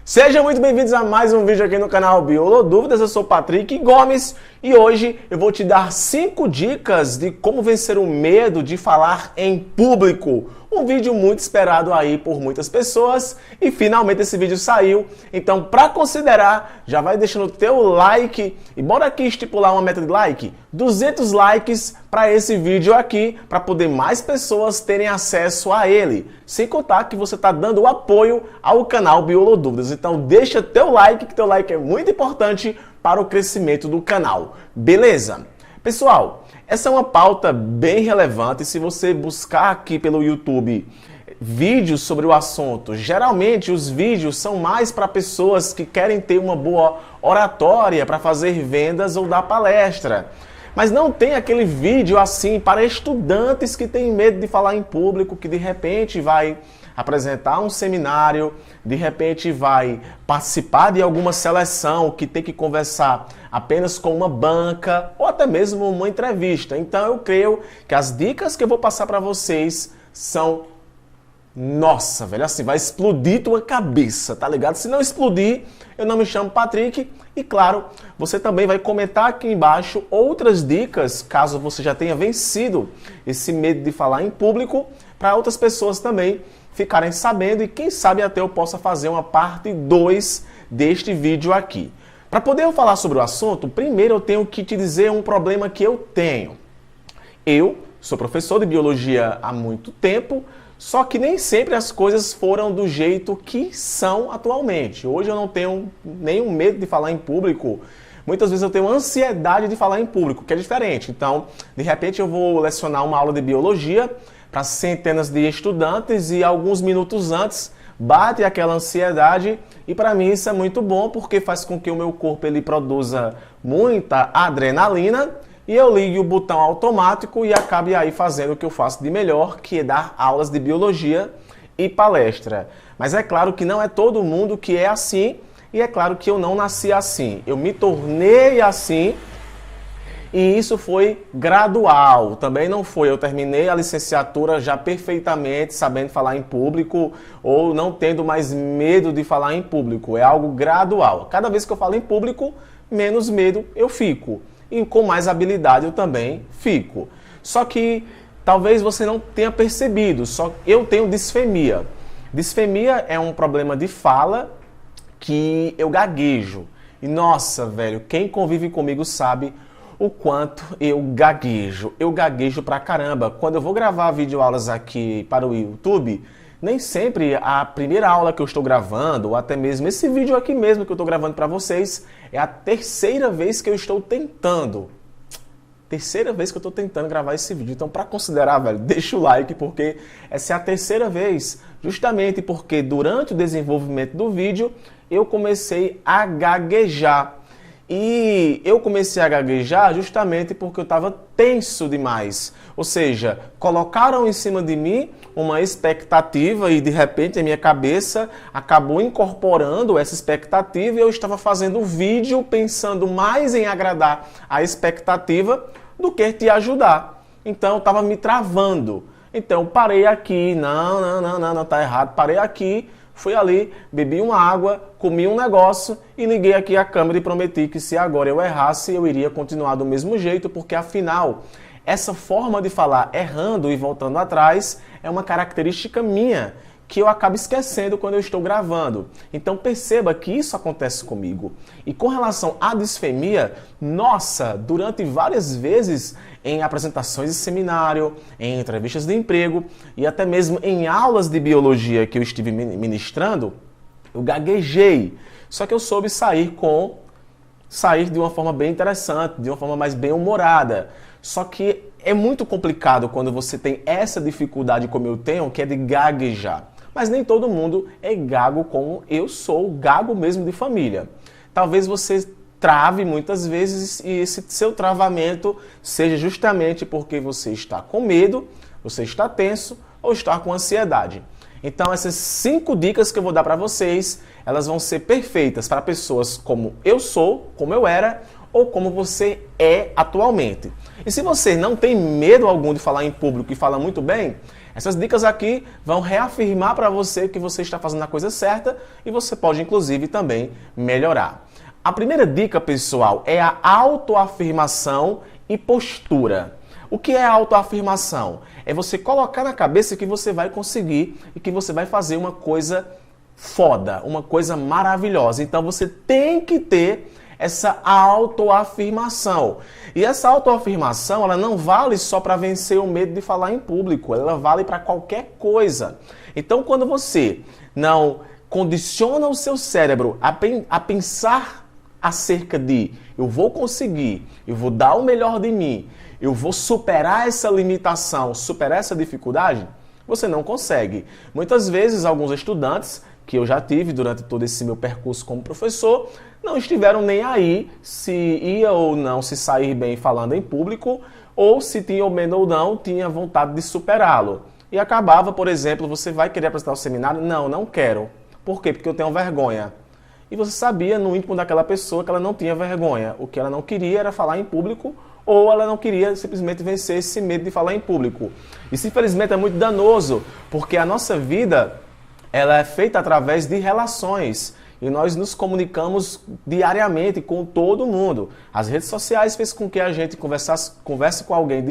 Sejam muito bem-vindos a mais um vídeo aqui no canal Biolodúvidas. Eu sou o Patrick Gomes e hoje eu vou te dar 5 dicas de como vencer o medo de falar em público. Um vídeo muito esperado aí por muitas pessoas e finalmente esse vídeo saiu. Então, para considerar, já vai deixando o teu like e bora aqui estipular uma meta de like. 200 likes para esse vídeo aqui, para poder mais pessoas terem acesso a ele. Sem contar que você está dando apoio ao canal Biolodúvidas. Então, deixa teu like, que teu like é muito importante para o crescimento do canal. Beleza? Pessoal, essa é uma pauta bem relevante. Se você buscar aqui pelo YouTube vídeos sobre o assunto, geralmente os vídeos são mais para pessoas que querem ter uma boa oratória para fazer vendas ou dar palestra. Mas não tem aquele vídeo assim para estudantes que têm medo de falar em público, que de repente vai apresentar um seminário, de repente vai participar de alguma seleção que tem que conversar apenas com uma banca ou até mesmo uma entrevista. Então eu creio que as dicas que eu vou passar para vocês são, nossa, velho, assim, vai explodir tua cabeça, tá ligado? Se não explodir, eu não me chamo Patrick. E claro, você também vai comentar aqui embaixo outras dicas, caso você já tenha vencido esse medo de falar em público, para outras pessoas também ficarem sabendo e quem sabe até eu possa fazer uma parte 2 deste vídeo aqui. Para poder eu falar sobre o assunto, primeiro eu tenho que te dizer um problema que eu tenho. Eu sou professor de biologia há muito tempo, só que nem sempre as coisas foram do jeito que são atualmente. Hoje eu não tenho nenhum medo de falar em público. Muitas vezes eu tenho ansiedade de falar em público, que é diferente. Então, de repente eu vou lecionar uma aula de biologia para centenas de estudantes e alguns minutos antes bate aquela ansiedade e para mim isso é muito bom porque faz com que o meu corpo ele produza muita adrenalina e eu ligue o botão automático e acabe aí fazendo o que eu faço de melhor, que é dar aulas de biologia e palestra. Mas é claro que não é todo mundo que é assim e é claro que eu não nasci assim. Eu me tornei assim. E isso foi gradual, também não foi. Eu terminei a licenciatura já perfeitamente, sabendo falar em público ou não tendo mais medo de falar em público. É algo gradual. Cada vez que eu falo em público, menos medo eu fico. E com mais habilidade eu também fico. Só que talvez você não tenha percebido, só eu tenho disfemia. Disfemia é um problema de fala que eu gaguejo. E nossa, velho, quem convive comigo sabe o quanto eu gaguejo pra caramba. Quando eu vou gravar videoaulas aqui para o YouTube, nem sempre a primeira aula que eu estou gravando, ou até mesmo esse vídeo aqui mesmo que eu estou gravando para vocês, é a terceira vez que eu estou tentando. Terceira vez que eu estou tentando gravar esse vídeo. Então, para considerar, velho, deixa o like, porque essa é a terceira vez. Justamente porque durante o desenvolvimento do vídeo, eu comecei a gaguejar. E eu comecei a gaguejar justamente porque eu estava tenso demais. Ou seja, colocaram em cima de mim uma expectativa e de repente a minha cabeça acabou incorporando essa expectativa e eu estava fazendo o vídeo pensando mais em agradar a expectativa do que te ajudar. Então eu estava me travando. Então parei aqui, não, tá errado, parei aqui. Fui ali, bebi uma água, comi um negócio e liguei aqui a câmera e prometi que se agora eu errasse, eu iria continuar do mesmo jeito, porque afinal, essa forma de falar errando e voltando atrás é uma característica minha, que eu acabo esquecendo quando eu estou gravando. Então perceba que isso acontece comigo. E com relação à disfemia, nossa, durante várias vezes em apresentações de seminário, em entrevistas de emprego e até mesmo em aulas de biologia que eu estive ministrando, eu gaguejei. Só que eu soube sair de uma forma bem interessante, de uma forma mais bem-humorada. Só que é muito complicado quando você tem essa dificuldade como eu tenho, que é de gaguejar. Mas nem todo mundo é gago como eu sou, gago mesmo de família. Talvez você trave muitas vezes e esse seu travamento seja justamente porque você está com medo, você está tenso ou está com ansiedade. Então essas 5 dicas que eu vou dar para vocês, elas vão ser perfeitas para pessoas como eu sou, como eu era ou como você é atualmente. E se você não tem medo algum de falar em público e fala muito bem, Essas dicas aqui vão reafirmar para você que você está fazendo a coisa certa e você pode, inclusive, também melhorar. A primeira dica, pessoal, é a autoafirmação e postura. O que é a autoafirmação? É você colocar na cabeça que você vai conseguir e que você vai fazer uma coisa foda, uma coisa maravilhosa. Então você tem que ter essa autoafirmação. E essa autoafirmação, ela não vale só para vencer o medo de falar em público, ela vale para qualquer coisa. Então quando você não condiciona o seu cérebro a pensar acerca de eu vou conseguir, eu vou dar o melhor de mim, eu vou superar essa limitação, superar essa dificuldade, você não consegue. Muitas vezes, alguns estudantes que eu já tive durante todo esse meu percurso como professor, não estiveram nem aí se ia ou não se sair bem falando em público, ou se tinha medo ou não, tinha vontade de superá-lo. E acabava, por exemplo, você vai querer apresentar o seminário? Não, não quero. Por quê? Porque eu tenho vergonha. E você sabia no íntimo daquela pessoa que ela não tinha vergonha. O que ela não queria era falar em público, ou ela não queria simplesmente vencer esse medo de falar em público. Isso, infelizmente, é muito danoso, porque a nossa vida ela é feita através de relações. E nós nos comunicamos diariamente com todo mundo. As redes sociais fez com que a gente converse com alguém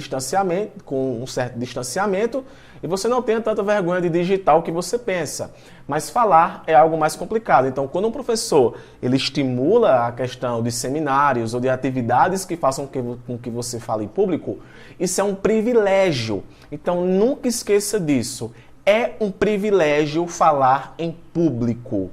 com um certo distanciamento, e você não tenha tanta vergonha de digitar o que você pensa. Mas falar é algo mais complicado. Então, quando um professor ele estimula a questão de seminários ou de atividades que façam com que você fale em público, isso é um privilégio. Então, nunca esqueça disso. É um privilégio falar em público.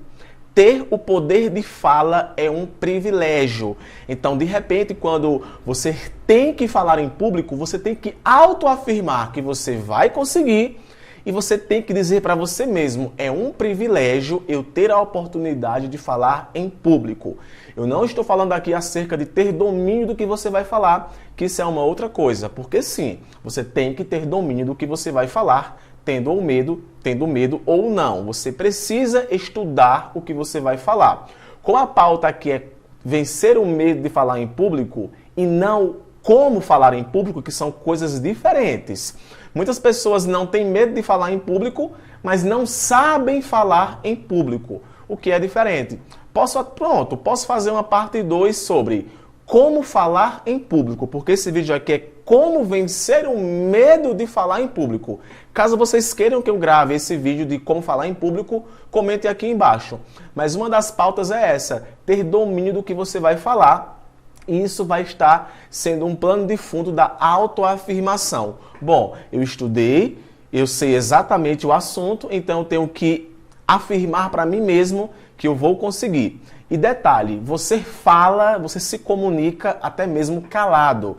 Ter o poder de fala é um privilégio. Então, de repente, quando você tem que falar em público, você tem que autoafirmar que você vai conseguir e você tem que dizer para você mesmo, é um privilégio eu ter a oportunidade de falar em público. Eu não estou falando aqui acerca de ter domínio do que você vai falar, que isso é uma outra coisa, porque sim, você tem que ter domínio do que você vai falar, tendo medo ou não. Você precisa estudar o que você vai falar. Com a pauta aqui é vencer o medo de falar em público e não como falar em público, que são coisas diferentes. Muitas pessoas não têm medo de falar em público, mas não sabem falar em público, o que é diferente. Posso fazer uma parte 2 sobre como falar em público, porque esse vídeo aqui é como vencer o medo de falar em público. Caso vocês queiram que eu grave esse vídeo de como falar em público, comente aqui embaixo. Mas uma das pautas é essa, ter domínio do que você vai falar. E isso vai estar sendo um plano de fundo da autoafirmação. Bom, eu estudei, eu sei exatamente o assunto, então eu tenho que afirmar para mim mesmo que eu vou conseguir. E detalhe, você fala, você se comunica até mesmo calado.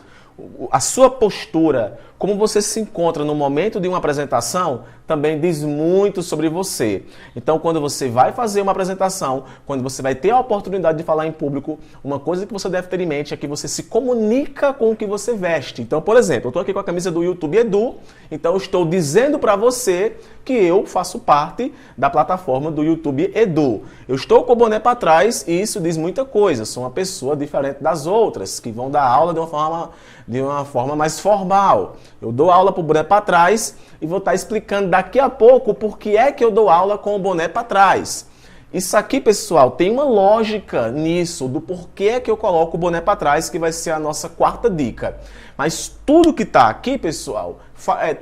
A sua postura, como você se encontra no momento de uma apresentação, também diz muito sobre você. Então, quando você vai fazer uma apresentação, quando você vai ter a oportunidade de falar em público, uma coisa que você deve ter em mente é que você se comunica com o que você veste. Então, por exemplo, eu estou aqui com a camisa do YouTube Edu, então eu estou dizendo para você que eu faço parte da plataforma do YouTube Edu. Eu estou com o boné para trás e isso diz muita coisa. Sou uma pessoa diferente das outras, que vão dar aula de uma forma mais formal. Eu dou aula para o boné para trás e vou estar explicando daqui a pouco por que é que eu dou aula com o boné para trás. Isso aqui, pessoal, tem uma lógica nisso, do porquê é que eu coloco o boné para trás, que vai ser a nossa quarta dica. Mas tudo que está aqui, pessoal,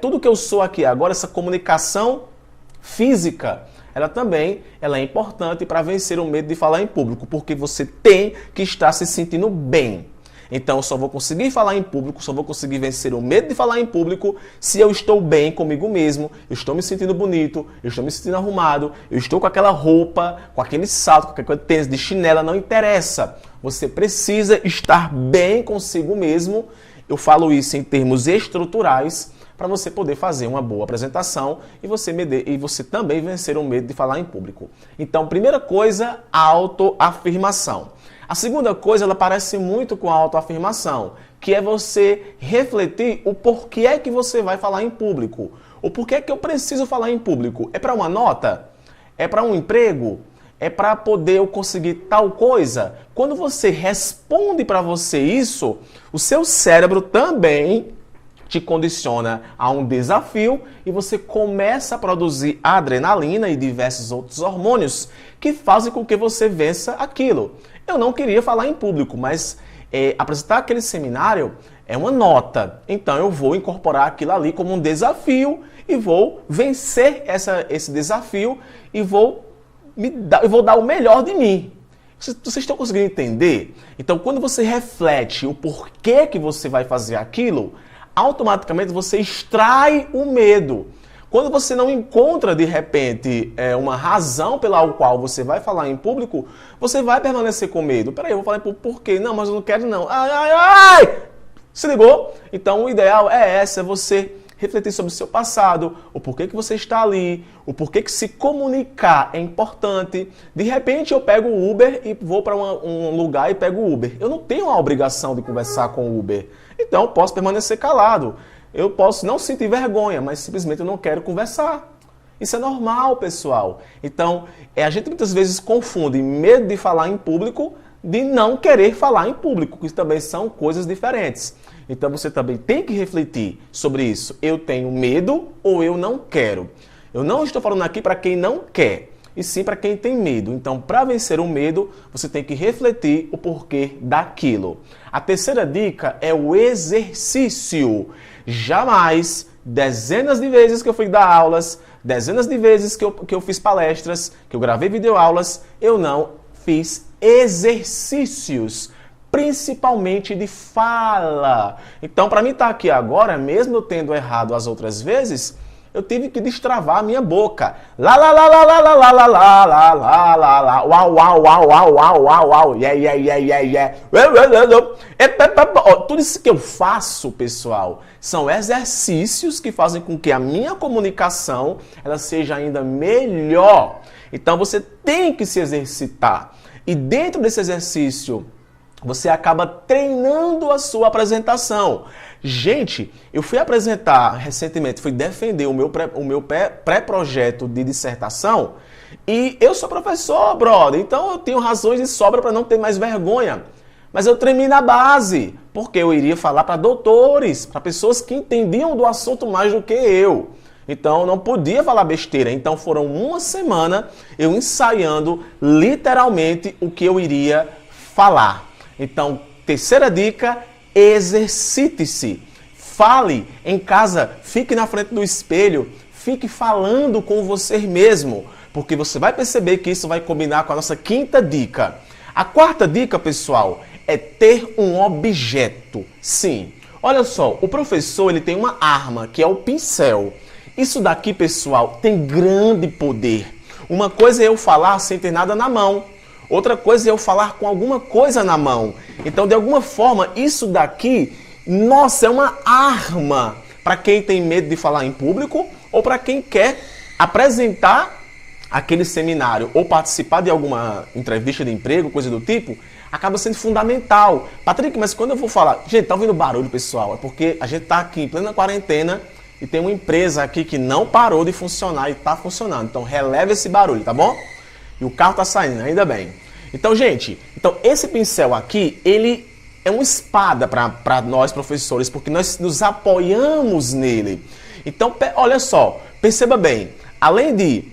tudo que eu sou aqui agora, essa comunicação física, ela é importante para vencer o medo de falar em público, porque você tem que estar se sentindo bem. Então, eu só vou conseguir falar em público, só vou conseguir vencer o medo de falar em público se eu estou bem comigo mesmo, eu estou me sentindo bonito, eu estou me sentindo arrumado, eu estou com aquela roupa, com aquele salto, com aquele tênis de chinela, não interessa. Você precisa estar bem consigo mesmo. Eu falo isso em termos estruturais para você poder fazer uma boa apresentação e você também vencer o medo de falar em público. Então, primeira coisa, autoafirmação. A segunda coisa, ela parece muito com a autoafirmação, que é você refletir o porquê é que você vai falar em público. O porquê é que eu preciso falar em público? É para uma nota? É para um emprego? É para poder eu conseguir tal coisa? Quando você responde para você isso, o seu cérebro também te condiciona a um desafio e você começa a produzir adrenalina e diversos outros hormônios que fazem com que você vença aquilo. Eu não queria falar em público, mas apresentar aquele seminário é uma nota. Então eu vou incorporar aquilo ali como um desafio e vou vencer esse desafio e vou dar o melhor de mim. Vocês estão conseguindo entender? Então, quando você reflete o porquê que você vai fazer aquilo, automaticamente você extrai o medo. Quando você não encontra, de repente, uma razão pela qual você vai falar em público, você vai permanecer com medo. Peraí, eu vou falar por quê? Não, mas eu não quero não. Ai, ai, ai! Se ligou? Então, o ideal é você refletir sobre o seu passado, o porquê que você está ali, o porquê que se comunicar é importante. De repente eu pego o Uber e vou para um lugar e pego o Uber. Eu não tenho a obrigação de conversar com o Uber. Então eu posso permanecer calado. Eu posso não sentir vergonha, mas simplesmente eu não quero conversar. Isso é normal, pessoal. Então, a gente muitas vezes confunde medo de falar em público de não querer falar em público, que também são coisas diferentes. Então você também tem que refletir sobre isso. Eu tenho medo ou eu não quero? Eu não estou falando aqui para quem não quer, e sim para quem tem medo. Então, para vencer o medo, você tem que refletir o porquê daquilo. A terceira dica é o exercício. Jamais, dezenas de vezes que eu fui dar aulas, dezenas de vezes que eu fiz palestras, que eu gravei videoaulas, eu não fiz exercícios, principalmente de fala. Então, para mim estar aqui agora, mesmo eu tendo errado as outras vezes, eu tive que destravar a minha boca. Lá, lá, lá, lá, lá, lá, lá, lá, lá, lá, lá, lá, lá, uau, uau, uau, uau, uau, uau, uau, yeah, yeah, yeah, yeah, yeah. Tudo isso que eu faço, pessoal, são exercícios que fazem com que a minha comunicação ela seja ainda melhor. Então, você tem que se exercitar. E dentro desse exercício, você acaba treinando a sua apresentação. Gente, eu fui apresentar recentemente, fui defender o meu pré-projeto de dissertação e eu sou professor, brother, então eu tenho razões de sobra para não ter mais vergonha. Mas eu tremi na base, porque eu iria falar para doutores, para pessoas que entendiam do assunto mais do que eu. Então, eu não podia falar besteira. Então, foram uma semana eu ensaiando literalmente o que eu iria falar. Então, terceira dica, exercite-se. Fale em casa, fique na frente do espelho, fique falando com você mesmo, porque você vai perceber que isso vai combinar com a nossa quinta dica. A quarta dica, pessoal, é ter um objeto. Sim, olha só, o professor ele tem uma arma, que é o pincel. Isso daqui, pessoal, tem grande poder. Uma coisa é eu falar sem ter nada na mão. Outra coisa é eu falar com alguma coisa na mão. Então, de alguma forma, isso daqui, nossa, é uma arma para quem tem medo de falar em público ou para quem quer apresentar aquele seminário ou participar de alguma entrevista de emprego, coisa do tipo, acaba sendo fundamental. Patrick, mas quando eu vou falar... Gente, tá ouvindo barulho, pessoal? É porque a gente tá aqui em plena quarentena e tem uma empresa aqui que não parou de funcionar e tá funcionando. Então, releve esse barulho, tá bom? E o carro tá saindo, ainda bem. Então, gente, esse pincel aqui, ele é uma espada para nós professores, porque nós nos apoiamos nele. Então, olha só, perceba bem, além de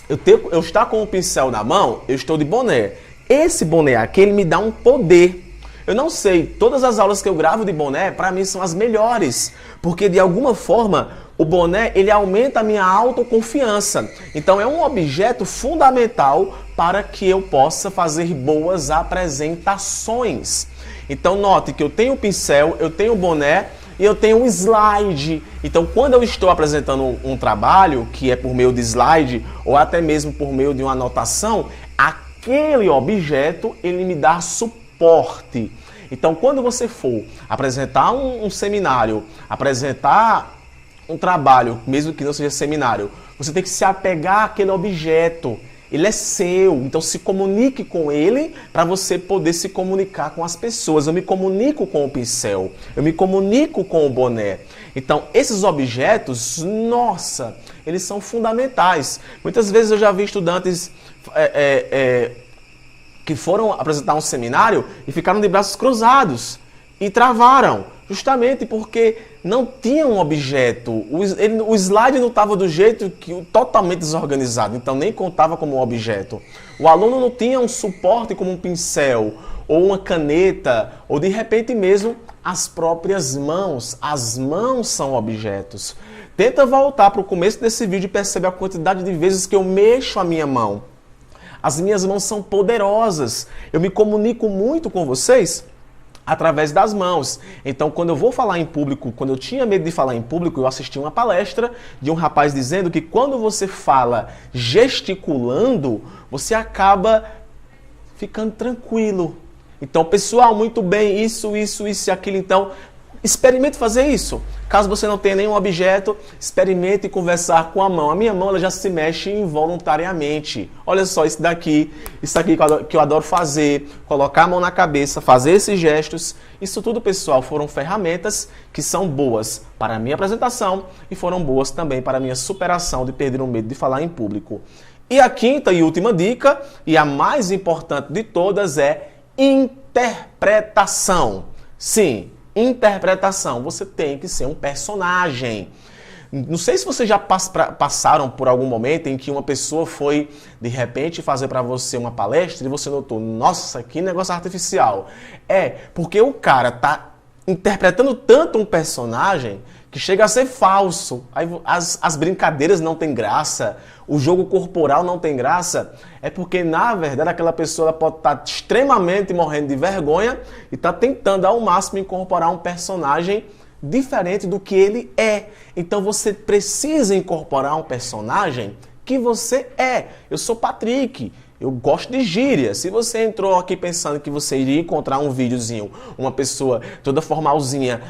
eu estar com o pincel na mão, eu estou de boné. Esse boné aqui, ele me dá um poder. Eu não sei, todas as aulas que eu gravo de boné, para mim são as melhores, porque de alguma forma o boné ele aumenta a minha autoconfiança. Então é um objeto fundamental para que eu possa fazer boas apresentações. Então note que eu tenho o pincel, eu tenho o boné e eu tenho um slide. Então quando eu estou apresentando um trabalho, que é por meio de slide ou até mesmo por meio de uma anotação, aquele objeto ele me dá suporte. Então quando você for apresentar um seminário, apresentar um trabalho, mesmo que não seja seminário, você tem que se apegar àquele objeto. Ele é seu, então se comunique com ele para você poder se comunicar com as pessoas. Eu me comunico com o pincel, eu me comunico com o boné. Então esses objetos, nossa, eles são fundamentais. Muitas vezes eu já vi estudantes que foram apresentar um seminário e ficaram de braços cruzados e travaram. Justamente porque não tinha um objeto. O slide não estava do jeito que totalmente desorganizado, então nem contava como um objeto. O aluno não tinha um suporte como um pincel, ou uma caneta, ou de repente mesmo as próprias mãos. As mãos são objetos. Tenta voltar para o começo desse vídeo e perceber a quantidade de vezes que eu mexo a minha mão. As minhas mãos são poderosas. Eu me comunico muito com vocês através das mãos. Então, quando eu vou falar em público, quando eu tinha medo de falar em público, eu assisti uma palestra de um rapaz dizendo que quando você fala gesticulando, você acaba ficando tranquilo. Então, pessoal, muito bem, isso e aquilo. Então, experimente fazer isso. Caso você não tenha nenhum objeto, experimente conversar com a mão. A minha mão ela já se mexe involuntariamente. Olha só isso aqui que eu adoro fazer. Colocar a mão na cabeça, fazer esses gestos. Isso tudo, pessoal, foram ferramentas que são boas para a minha apresentação e foram boas também para a minha superação de perder o medo de falar em público. E a quinta e última dica, e a mais importante de todas, é interpretação. Sim, interpretação. Você tem que ser um personagem. Não sei se vocês já passaram por algum momento em que uma pessoa foi, de repente, fazer para você uma palestra e você notou, nossa, que negócio artificial. É, porque o cara tá interpretando tanto um personagem que chega a ser falso. Aí as brincadeiras não têm graça, o jogo corporal não tem graça. É porque, na verdade, aquela pessoa pode estar extremamente morrendo de vergonha e está tentando ao máximo incorporar um personagem diferente do que ele é. Então você precisa incorporar um personagem que você é. Eu sou Patrick. Eu gosto de gíria. Se você entrou aqui pensando que você iria encontrar um videozinho, uma pessoa toda formalzinha,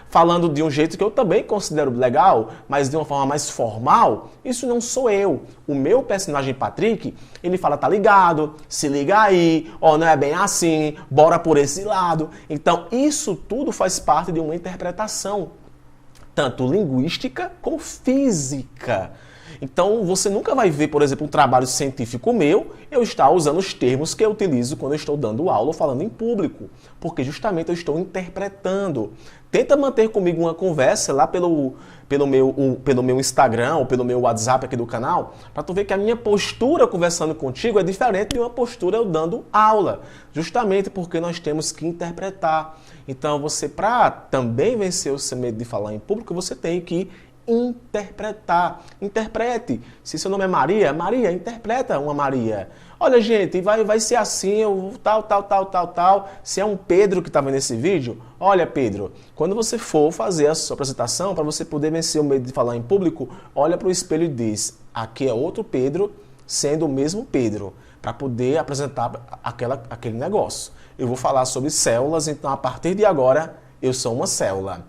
falando de um jeito que eu também considero legal, mas de uma forma mais formal, isso não sou eu. O meu personagem Patrick, ele fala, tá ligado, se liga aí, ó, não é bem assim, bora por esse lado. Então, isso tudo faz parte de uma interpretação, tanto linguística como física. Então, você nunca vai ver, por exemplo, um trabalho científico meu, eu estar usando os termos que eu utilizo quando eu estou dando aula ou falando em público, porque justamente eu estou interpretando. Tenta manter comigo uma conversa lá pelo meu Instagram ou pelo meu WhatsApp aqui do canal, para tu ver que a minha postura conversando contigo é diferente de uma postura eu dando aula, justamente porque nós temos que interpretar. Então, você, para também vencer o seu medo de falar em público, você tem que interpretar. Interprete. Se seu nome é Maria, Maria, interpreta uma Maria. Olha, gente, vai ser assim, eu, tal. Se é um Pedro que está vendo esse vídeo, olha, Pedro, quando você for fazer a sua apresentação, para você poder vencer o medo de falar em público, olha para o espelho e diz, aqui é outro Pedro, sendo o mesmo Pedro, para poder apresentar aquele negócio. Eu vou falar sobre células, então a partir de agora, eu sou uma célula.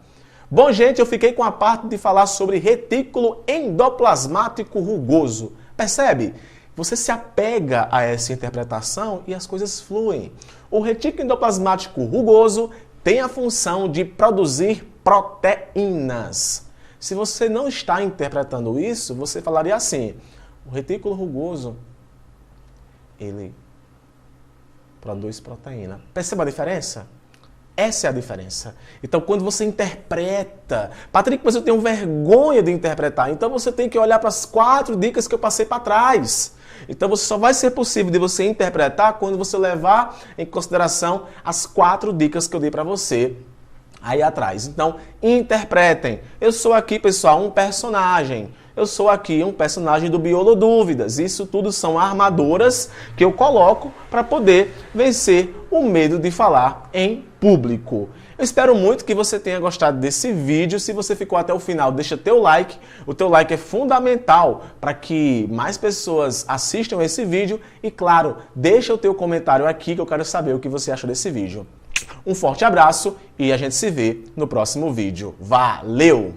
Bom, gente, eu fiquei com a parte de falar sobre retículo endoplasmático rugoso. Percebe? Você se apega a essa interpretação e as coisas fluem. O retículo endoplasmático rugoso tem a função de produzir proteínas. Se você não está interpretando isso, você falaria assim, o retículo rugoso, ele produz proteína. Perceba a diferença? Essa é a diferença. Então, quando você interpreta... Patrick, mas eu tenho vergonha de interpretar. Então, você tem que olhar para as 4 dicas que eu passei para trás. Então, só vai ser possível de você interpretar quando você levar em consideração as 4 dicas que eu dei para você aí atrás. Então, interpretem. Eu sou aqui, pessoal, um personagem. Eu sou aqui um personagem do Biolodúvidas. Isso tudo são armaduras que eu coloco para poder vencer o medo de falar em público. Eu espero muito que você tenha gostado desse vídeo. Se você ficou até o final, deixa teu like. O teu like é fundamental para que mais pessoas assistam esse vídeo. E claro, deixa o teu comentário aqui que eu quero saber o que você achou desse vídeo. Um forte abraço e a gente se vê no próximo vídeo. Valeu!